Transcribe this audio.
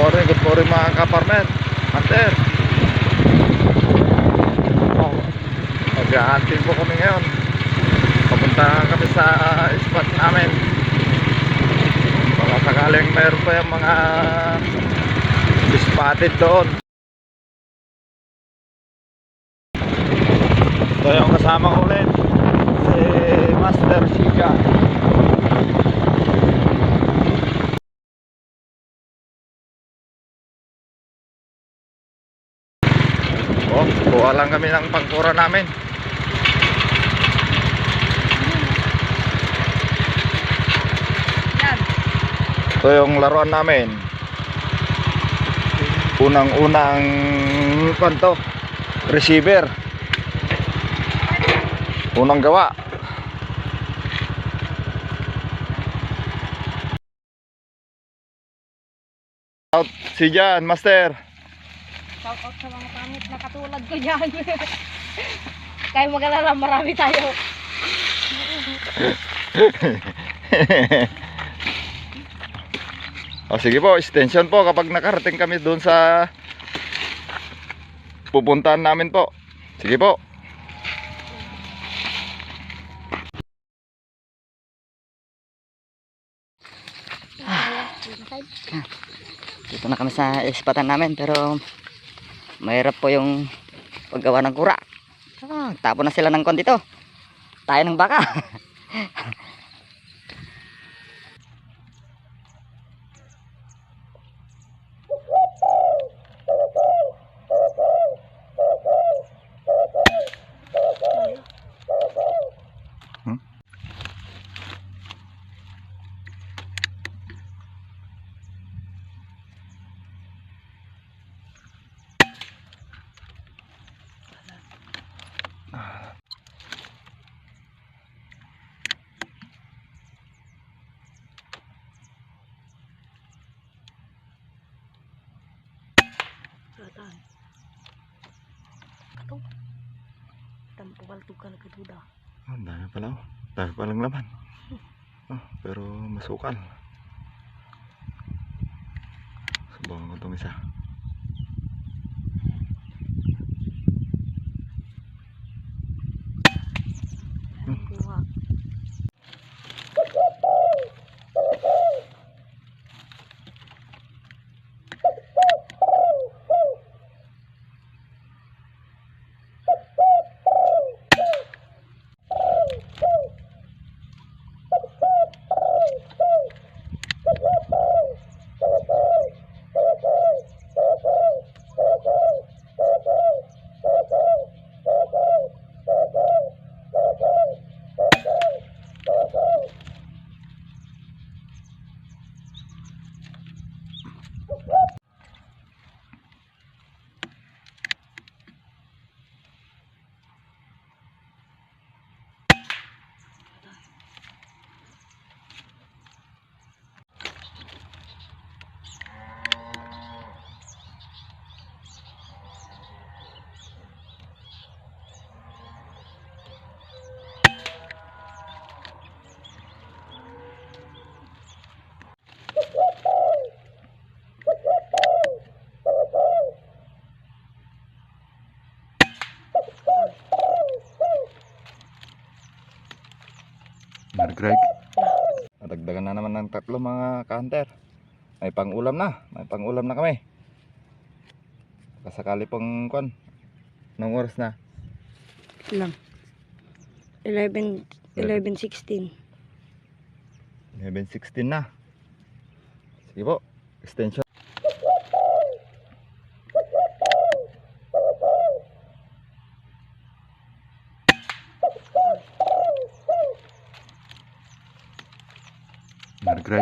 good morning mga ka-farmer. Hunter. Oh, mag-hunting po kami ngayon. Papunta kami sa spot namin. Baka sakaling mayroon pa yung mga spotted doon. Ito yung kasama ko ulit, si Master Chica. Oh, kuha lang kami ng pangkura namin. Ito yung laruan namin. Unang-unang kanto, receiver. Unang gawa. Out si Jan, Master. Shout out sa mga pangit na katulad ko dyan. Kaya mag-alala, marami tayo. O sige po, extension po kapag nakarating kami doon sa pupuntahan namin po. Sige po. Dito na kami sa ispatan namin, pero mahirap po yung paggawa ng kura. Tapon na sila ng kon dito. Tayo ng baka. Ang dami pala, oh. Dami palang laman. Oh, pero masukal. Subukan ko itong isa. Greg. Nadagdagan na naman ng tatlo mga ka-hunter. May pang-ulam na. May pang-ulam na kami. Kasakali pang kwan. Nang oras na? Lang. 11:16. 11:16 na. Sige po. Extension. Greg.